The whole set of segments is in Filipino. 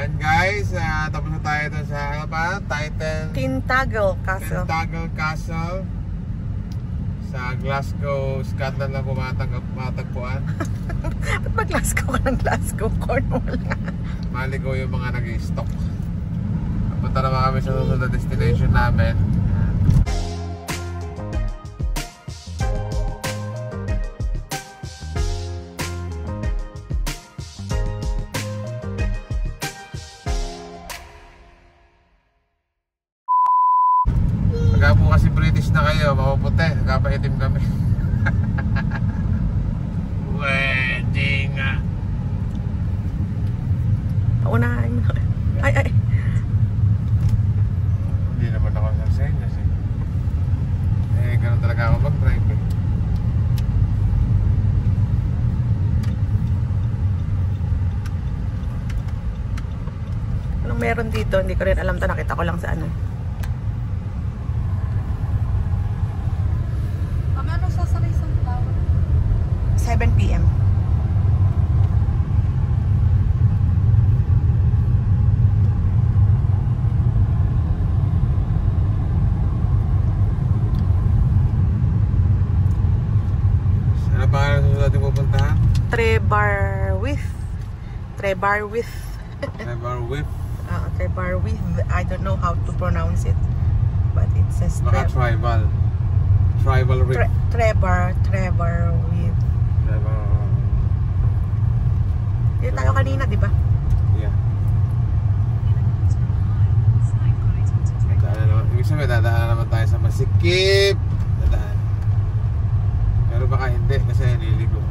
Ayan guys, tapos na tayo doon sa ano pa? Tintagel Castle. Tintagel Castle. Sa Glasgow, Scotland lang matagpuan. Ba't ba Glasgow ka ng Glasgow? Cornwall nga. Maligaw yung mga nag-i-stock. Punta naman kami sa susunod na destination namin. Pagka po kasi British na kayo, mapuputi, nagkapaitim kami. Pwede nga. Paunahin mo na. Ay. Hindi naman ako sa senyas eh. Ganun talaga ako mag-drive eh. Anong meron dito? Hindi ko rin alam. Nakita ko lang sa ano. 7 PM. Ano pa ang natin pupuntahan? Trebarwith. Trebarwith. Trebarwith. I don't know how to pronounce it, but it says baka tribal reef. Trebarwith. Dito tayo kanina, di ba? Yeah. Ibig sabihin, dadaan naman tayo sa masikip. Dadaan. Pero baka hindi kasi nililigo.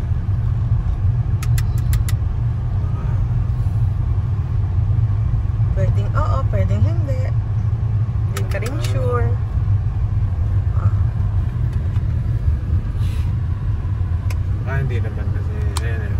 Pwedeng oo, pwedeng hindi. Hindi ka rin sure. Baka hindi naman kasi ayan.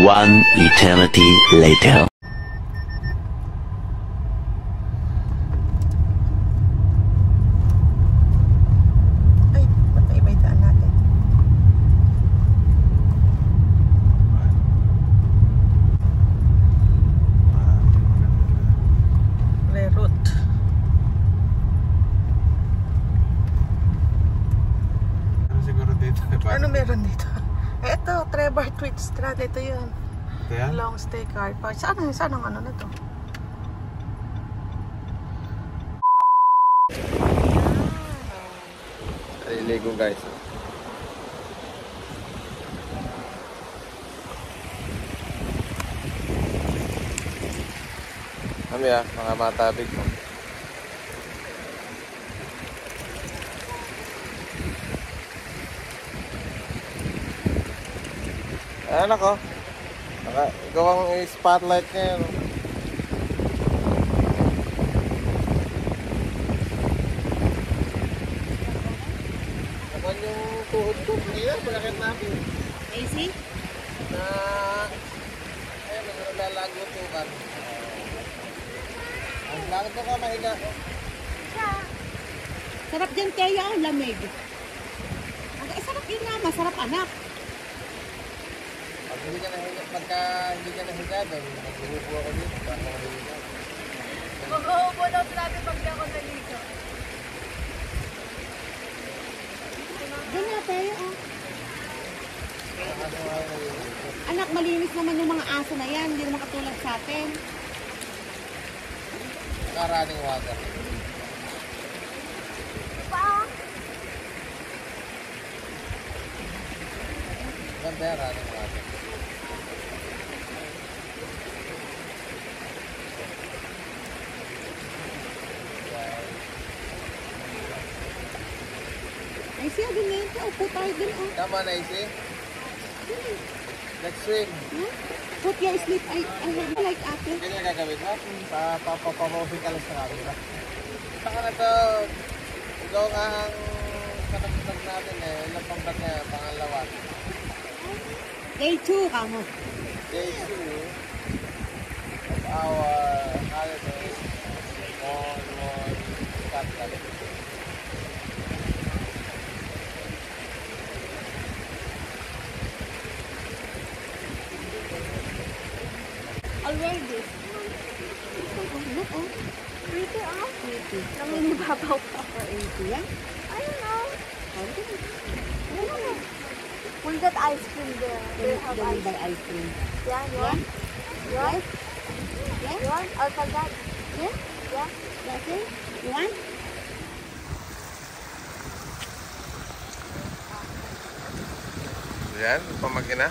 One eternity later. Ay, ba't may iba yung daan natin? Reroute. Ano siguro dito? Ano meron dito? Ito, Trebarwith Strand. Ito yun. Kaya? Long stay car park. Saan ang ano na to? Liligo guys. Kami mga matabig mo. Ayan ako. Ikaw ang spotlight ngayon. Nakuhan yung tuhod ko. Kanina, malakit namin. AC? Ayun, naglalago tukan. Bakit ka mahiga? Sarap dyan, Teya. Ang lamig. Sarap yun nga. Masarap, anak. Pagka hindi ka nahiga doon, magbubuo ako dito. Baka mahiga. Mag-uupo daw sinabi pag di ako naligo. Doon na, Teya. Anak, malinis naman yung mga aso na yan. Hindi naman katulad sa atin. Running water. Ganda yung running water. Ay, siya, din na yun. Upo tayo din, oh. Tama na, Isi? Let's swim. Huh? Put your sleep. I have like ate. Ganyan gagawin mo? Papapapapapin ka lang sa camera. Saka na to, ikaw nga ang kanapitag natin eh. Ilang pambat na pangalawa. Day 2 ka mo. Day 2 of our holiday on Scotland. I'll wear this. Look, oh. Pretty, ah? Pretty. Nangingibabaw pa. Pretty, yeah? I don't know. We'll get ice cream there. They have Then ice buy cream. ice cream. Yeah, you want? You want? Yeah? You want? I'll tell that. Yeah? Yeah? That's it? You want? Yan, pamagin na.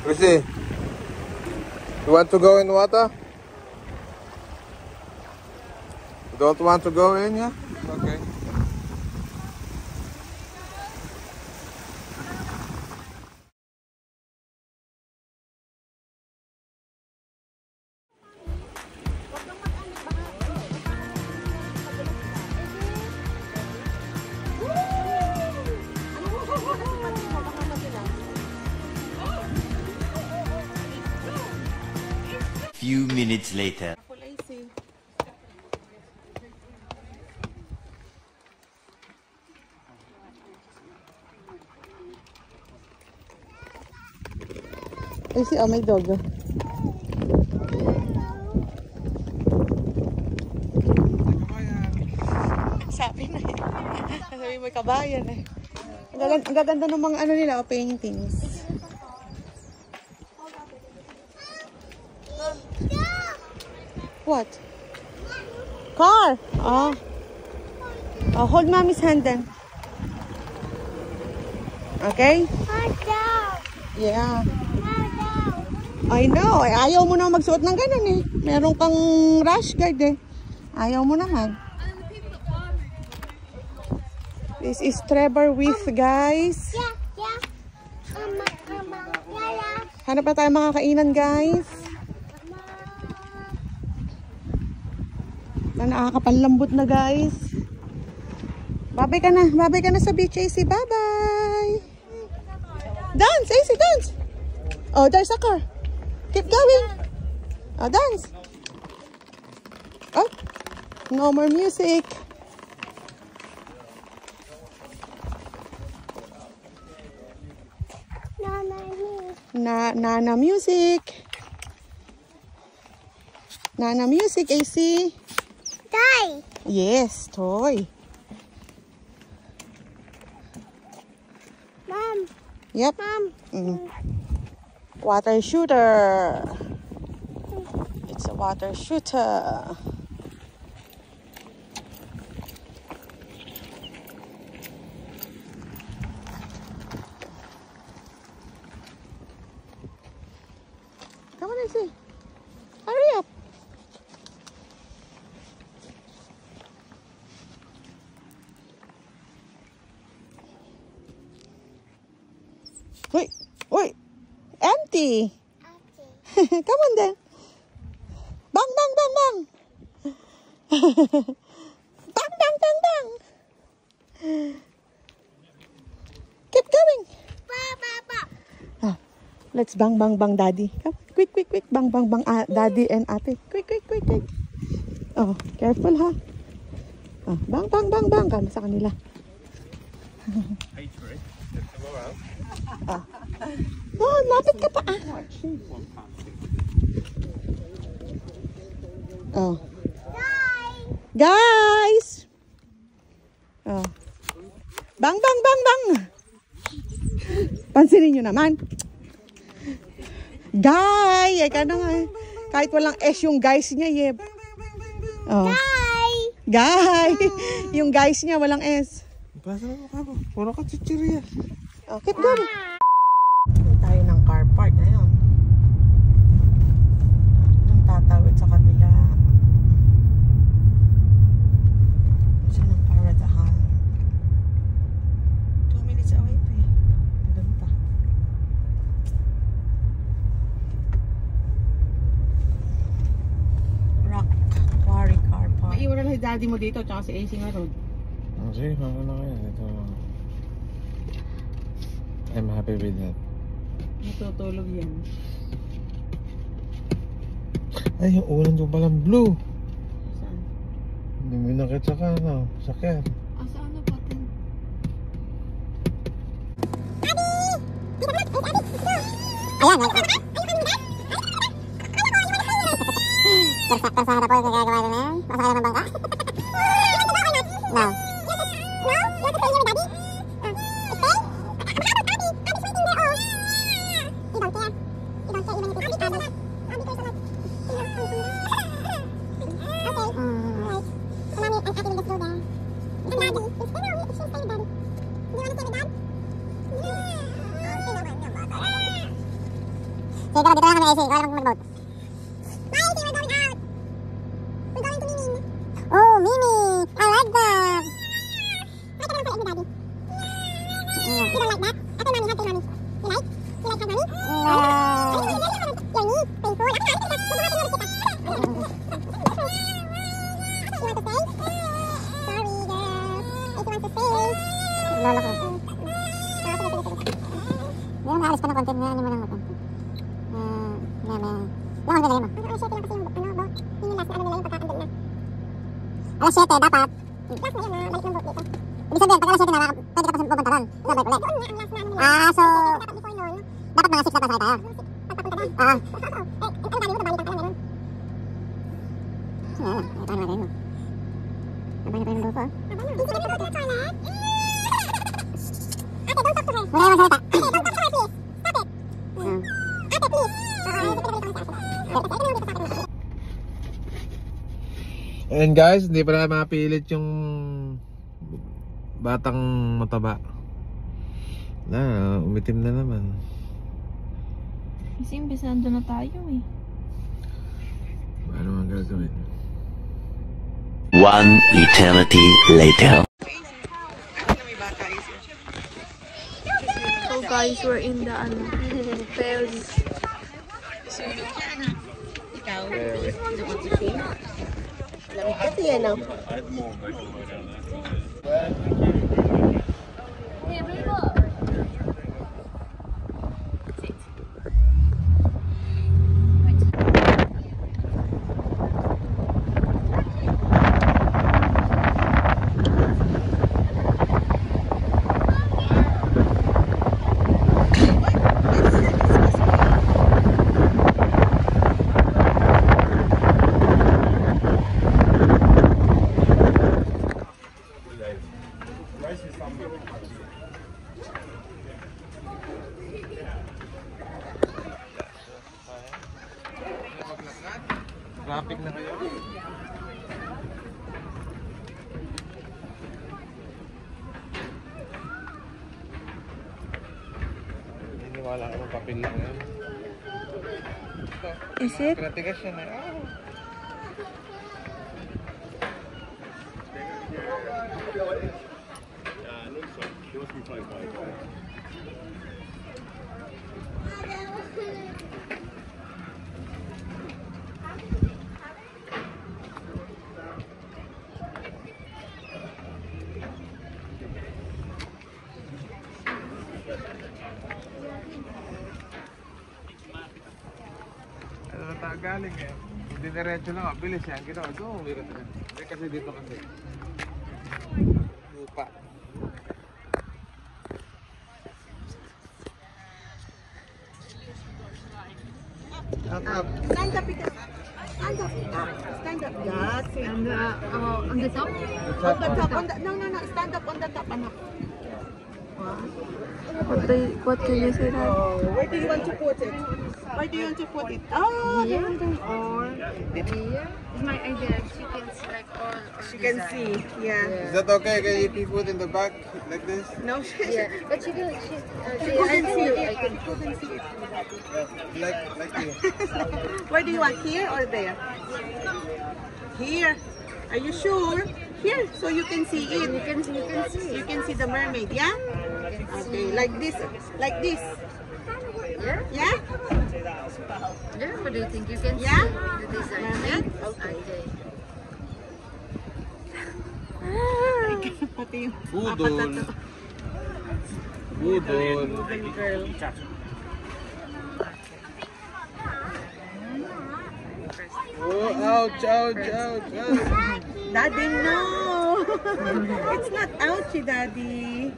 Chrissy, you want to go in water? You don't want to go in, yeah? Okay. Few minutes later. I see, oh, may dog. Sabi na eh. Sabi may kabayan eh. Ang gaganda ng mga ano nila, paintings. What? Car! Oh. Oh, hold mommy's hand then. Okay? Yeah. I know. Ayaw mo na magsuot ng ganun eh. Meron kang rash guard eh. Ayaw mo naman. This is Trevor with guys. Hanap na tayo mga kainan guys. Nakakapanlambot na guys. Babay ka na. Babay ka na sa beach, AC. Bye-bye. Dance, AC, dance. Oh, there's a car. Keep going. Oh, dance. Oh, no more music. Nana music. Nana music, AC. Die. Yes, toy. Mom. Yep. Mom. Water shooter. It's a water shooter. Come on, AC. Hurry up. Wait, wait, empty. Come on then. Bang, bang, bang, bang. Bang, bang, bang, bang. Keep going. Ah, let's bang, bang, bang, daddy. Come, quick, quick, quick. Bang, bang, bang, daddy and ate. Quick, quick, quick, quick. Oh, careful ha. Ah, bang, bang, bang, bang. Kama sa kanila. Ah. Oh, lapit ka pa ah. Oh. Guys! Oh. Bang, bang, bang, bang! Pansinin nyo naman. Guy! Ay ka na nga. Kahit walang S yung guys niya, yeb. Oh. Guy! Yung guys niya, walang S. Basta mo ka mo. Puro ka chichirya. Oh, keep going. Tayo ng car park. Ayun. Doon tatawid sa kabila. Siya ng paradahan. 2 minutes away pa eh. Doon pa. Rock Quarry Car Park. Maiwan na lang si daddy mo dito tsaka si AC nga road. Sige, ano na kaya. Ito. I'm happy with that. Natutulog yan. Ay, yung ulan doon palang blue. Saan? Hindi mo nakita ka, no? Sakyan. Ah, saan na ba ito? Tersahan ako yung gagawa na yan. Masakay ng bangka. No. Sige, dito lang kami AC. Ikaw lang mag-boat. Oh, Mimi! I like that! You don't like that? I tell mommy, have to mommy. You like? You like that mommy? Your knee, painful. You want to stay? Sorry, girl. If you want to stay. Lolo ko. Hindi mo naalis pa ng content niya. Ano mo lang ako. Lang ang mo. Ang 7 lang kasi yung boat. Yung last na nila yung pagkakandun na. Alas 7 dapat. Last na yun na balik ng boat dito. Ibig sabihin, pag alas 7 na, pwede ka pa pupunta doon. Ito balik ulit. Doon nga ang last na ano nila. So, dapat mga 6 dapat sakay tayo. Pagpapunta doon. Ang dami mo, tabalitan ka lang meron. Ito ang lagay mo. Abay na pa yung lupa. Hindi na go to the toilet. Ate, don't talk to her. Wala yung salita. Ate, don't talk to her, please. Stop it. Ate, please. And guys, hindi pa na mapilit yung batang mataba. Na, umitim na naman. Kasi imbesando na tayo eh. Ano ang gagawin? 1 eternity later. So guys, we're in the ferry. Ikaw? Lamig kasi yan ah. Traffic na kayo. Niniwala ka ng papel lang yan. Is it? Kratigas yan eh. galing eh. Hindi diretso lang, bilis yan. Ginawa, ito, umirat na. Hindi kasi dito kasi. Lupa. Up. Stand up, Peter. Stand up. Stand up. That's it. And on the top? On the top. No. Stand up on the top, anak. What can you say that? Where do you want to put it? Where do you want to put it? Oh, Here or here is my idea. She can see like all she can see. Yeah. Is that okay? Can you put in the back like this? No, Yeah, but she can. she couldn't see it. I couldn't see it. Like you. Where do you want? Here or there? Here. Are you sure? Here, so you can see it. You can see. You can see the mermaid, yeah? Okay, like this. Like this. Yeah. Yeah? Yeah. What do you think? You can Yeah? see the design. Mermaid? Okay. Pati yung Budol. Budol. little girl. Oh, ouch. Daddy, no! It's not ouchy, Daddy.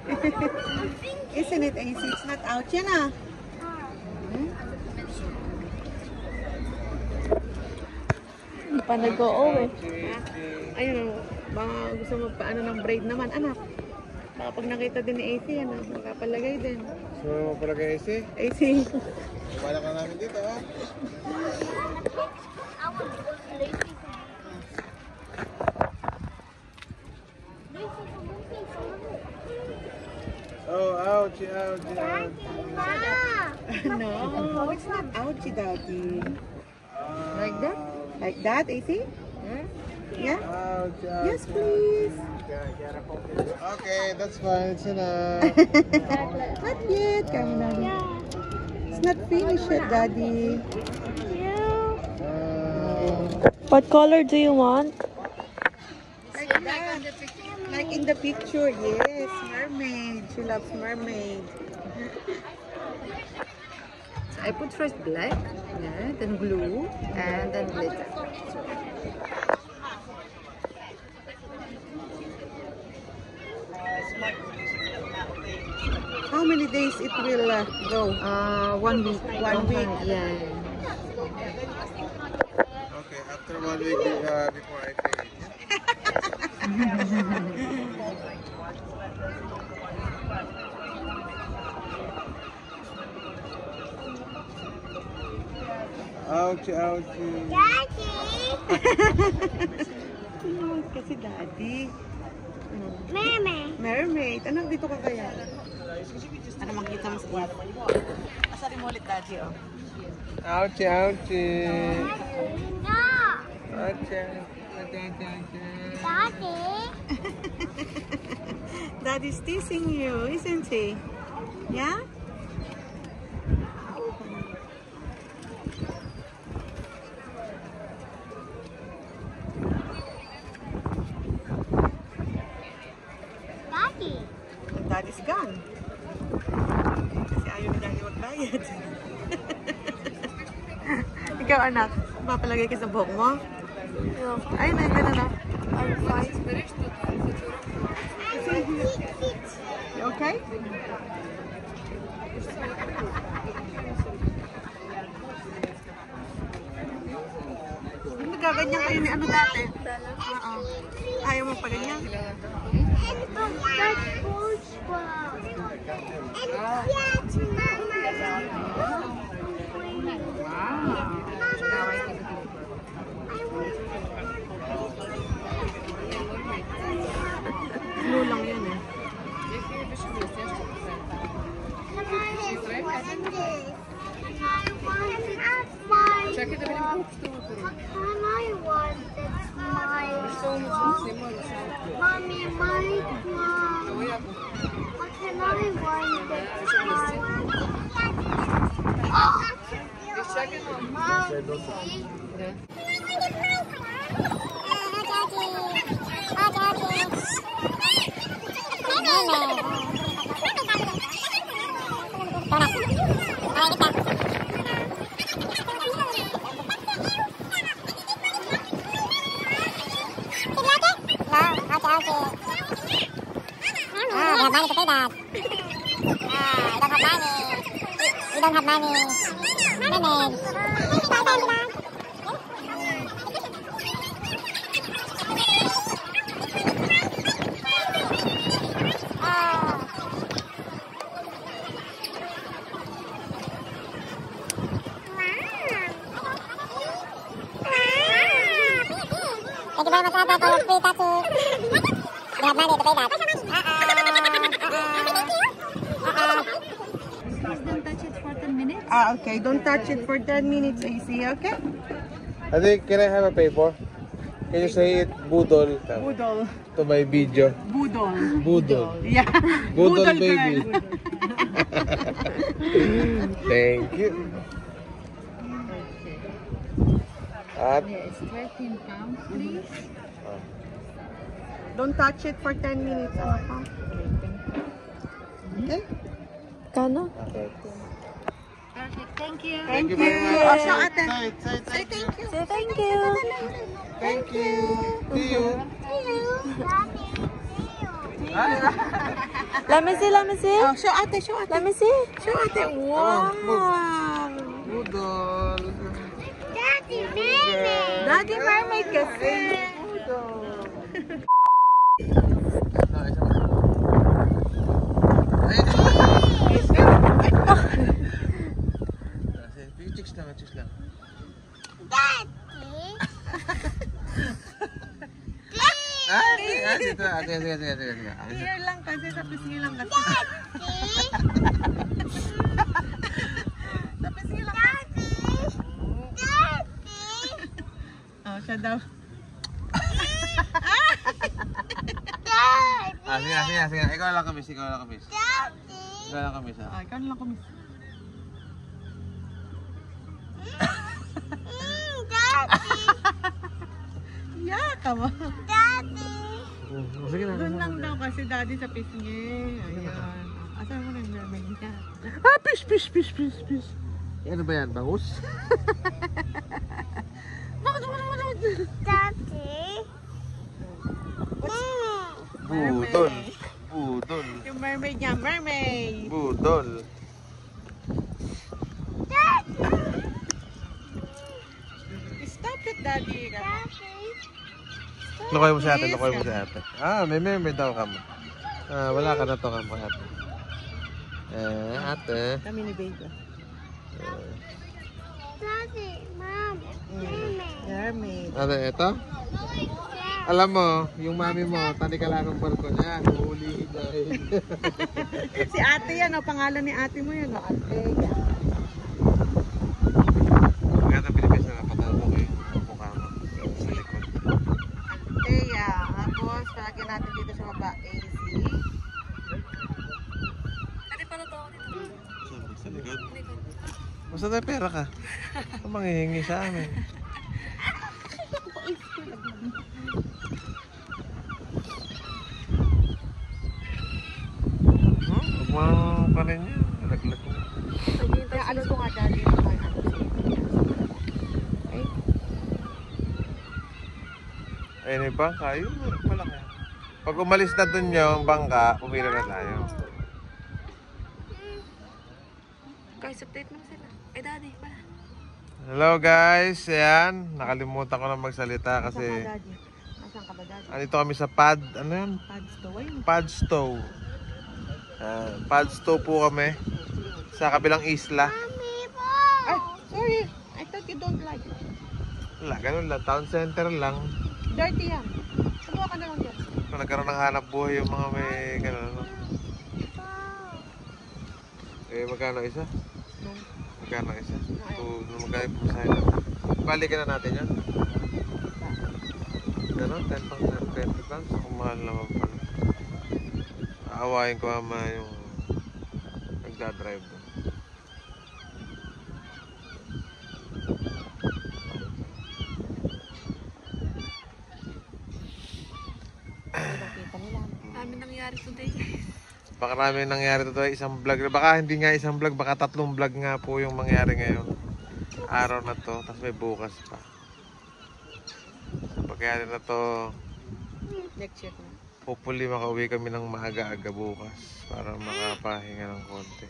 Isn't it, AC? It's not ouchy na. Hindi pa nag-oo eh. Ayun, baka gusto mo paano ng braid naman, anak. Baka pag nakita din ni AC, ano, makapalagay din. So, palagay AC. AC. Bala ka namin dito, ha? Oh, ouchie. No, it's not ouchy, Daddy. Like that? Like that, AC? Yeah? Ouch. Yes, please. Okay, that's fine. It's enough. Not yet. Come on, Daddy. It's not finished yet, Daddy. What color do you want? Like that. Like in the picture, yes. Mermaid. She loves mermaid. So I put first black, yeah, then blue, and then glitter. How many days it will go? 1 week. 1 week. Yeah. Okay, after 1 week before I finish. Ouchie. Kasi Daddy. Mermaid. Ano, dito ka kaya? Ano makita mo sa iyo? Asarin mo ulit, Daddy, oh. Ouchie. Daddy's teasing you, isn't he? Yeah? Daddy's gone. Kasi ayaw ni Daddy magbayad. Ikaw, anak, mapalagay ka sa buhok mo? Ay, may gano'n na. I'm fine. You okay? Nagaganyan kayo ni ano dati? Oo. Ayaw mo pa ganyan? Blue lang yun eh. Check it out. What can I want? It's my Mommy, my mom. What can I want? It's my pay that. You don't have money. Mermaid. Thank you very much, Ate, for your free tattoo. You have money to pay that. Please don't touch it for 10 minutes. Okay. Don't touch it for 10 minutes, AC, okay? I think, can I have a paper? Can you say it, budol? Budol. To my video. Budol. Budol. Yeah. Budol Budol baby. girl. Thank you. At Yes, 13 pounds, please. Don't touch it for 10 minutes. Ano pa? Okay. Kano? okay. Perfect, thank you. Thank you very much. Oh, so ate. Say thank you. Say thank you. Thank you. See you. Let me see, let me see. Oh, show ate, show ate. Let me see. Show ate. Wow. Budol. Daddy Mermaid kasi. Chicks lang, chicks lang. Sige. Here lang kasi, sa pisngi lang kasi. Sa pisngi lang kasi. Oh, siya daw. Sige. Ikaw lang kamis. Ikaw lang kamis, ha? Ah, ikaw na lang kumis. Yaka mo. Sige na. Doon lang daw kasi daddy sa pisngi. Ayan. Asan mo nang mermaid niya? Pish. Ano ba yan? Bangus? Budol. Yung mermaid niya, mermaid. Budol. Stop it, daddy. Lukoy mo si ate. May mermaid daw ka mo. Wala ka na to ka mo, ate. Ate. Kami ni baby. Mermaid. Ate, ito? Alam mo, yung mami mo, tani ka lang ng barko niya. Huhulihin niya. Si ate yan, oh. Pangalan ni ate mo yan, oh. Ate. Maganda Pilipinas na napatalo ko yung mukha mo sa likod. Teya, tapos palagyan natin dito sa baba, AC. Sa likod? Basta tayo pera ka. Kung manghihingi sa amin. Huwag mo pa rin yan. Nalaglag mo. Kaya alis ko nga dali. Ayun yung bangka. Ayun, malaki. Pag umalis na dun yung bangka, pumila na tayo. Guys, update mo sila. Daddy, pala. Hello guys, ayan. Nakalimutan ko na magsalita kasi Daddy. Nasaan ka ba, daddy? andito kami sa pad, ano yan? Padstow. Padstow po kami sa kabilang isla. Ay, sorry. I thought you don't like it. Wala, ganun lang. Town center lang. Dirty yan. Subukan ka na lang dyan. Kung nagkaroon ng hanap buhay yung mga may ganun, ano? Magkano isa? Magkano isa? Magkano po sa ilo? Balikan na natin yan. Gano'n? 10 pounds? Kung mahal naman pala. Aawain ko ama yung nagdadrive doon. Dami nangyari today. Baka marami nangyari today, isang vlog. Baka hindi nga isang vlog, baka 3 vlog nga po yung mangyari ngayon. Araw na to, tapos may bukas pa. So, pagkayari na to, Next year na. hopefully makauwi kami ng maaga-aga bukas para makapahinga ng konti.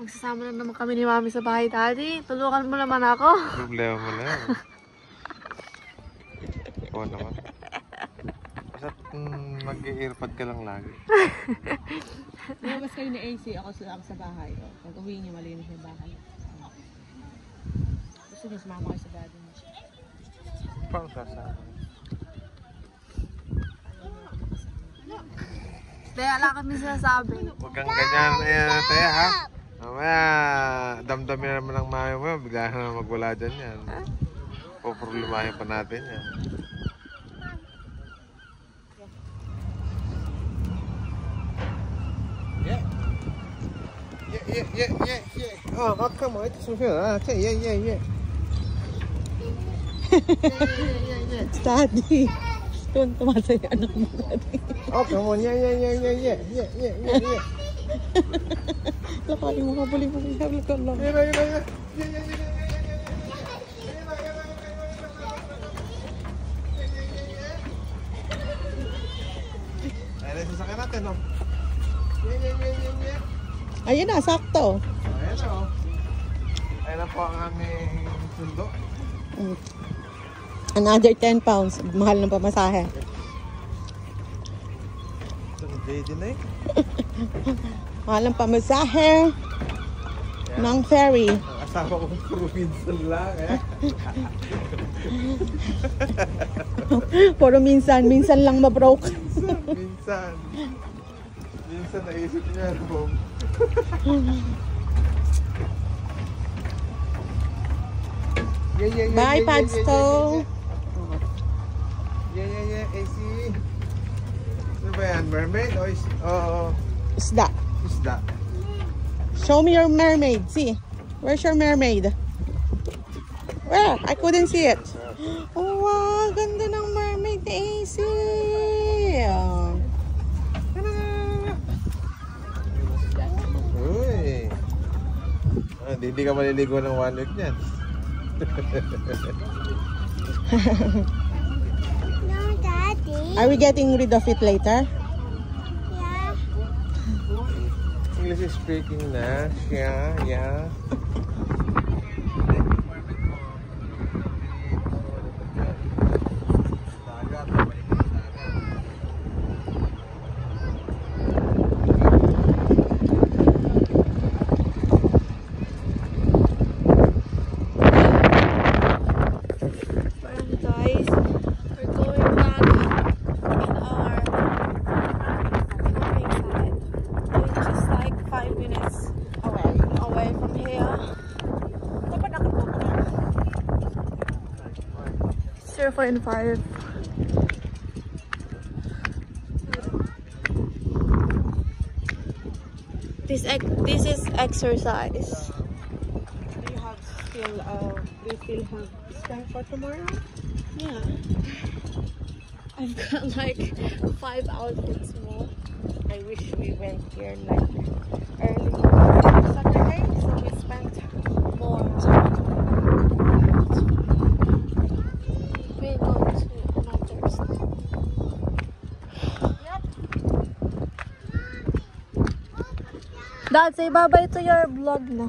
Magsasama na naman kami ni Mami sa bahay, Daddy. Tulungan mo naman ako. Problema mo na yan. Oo naman. Basta mag-i-earpod ka lang lagi. Lumabas kayo ni AC, ako sa bahay. Pag uwi niyo, malinis yung bahay. Gusto niyo sumama kayo sa daddy niyo. Paano sasama? Kaya wala kami sinasabi. Huwag kang ganyan, Taya, ha? Mamaya, damdamin na naman ng mami mo, bigla na magwala dyan yan. Poproblemahin pa natin yan. Yeah. Oh, come on, it's okay. Okay, yeah. Daddy. Doon tumasay anak mo, daddy. Oh, come on, yeah. Lakarin mo ka, buli-buli. Sabi ko lang. Yeah. Ayan, sasakyan natin, no? Yeah. Ayun na, sakto. Ayan na, oh. Ayan na po ang aming sundo. Another 10 pounds. Mahal ng pamasahe. Itong JD na eh. Mahal ng pamasahe ng ferry. Ang asawa ko minsan lang, eh. Puro minsan lang mabroke. Minsan naisip niya, Bob. Yeah. Bye, Padsto. Yeah. AC. Ano ba yan? Mermaid? O Isda. isda? Show me your mermaid. See. Where's your mermaid? Where? I couldn't see it. Oh, wow. Ganda ng mermaid ni AC. Uy. Hindi ka maliligo ng 1 week niyan. No, Daddy. Are we getting rid of it later? Yeah. English speaking na. Yeah. Guys, we're going back in our camping site. We're just like 5 minutes away from here. 0.5. This is exercise. Do you still have strength for tomorrow? Yeah. I've got like 5 outfits more. I wish we went here like early Saturday, so we spent More. We're going to Monters. Dad, say bye-bye to your vlog na.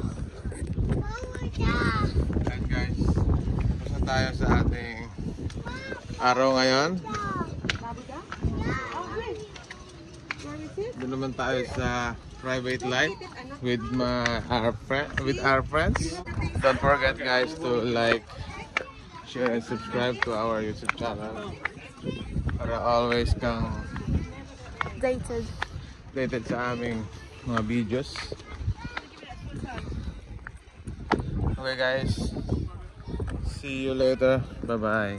Ayan guys, basta tayo sa ating araw ngayon. Doon naman tayo sa private life with our friends. Don't forget guys to like, share and subscribe to our YouTube channel para always kang updated sa aming mga videos. Okay guys, see you later. Bye-bye.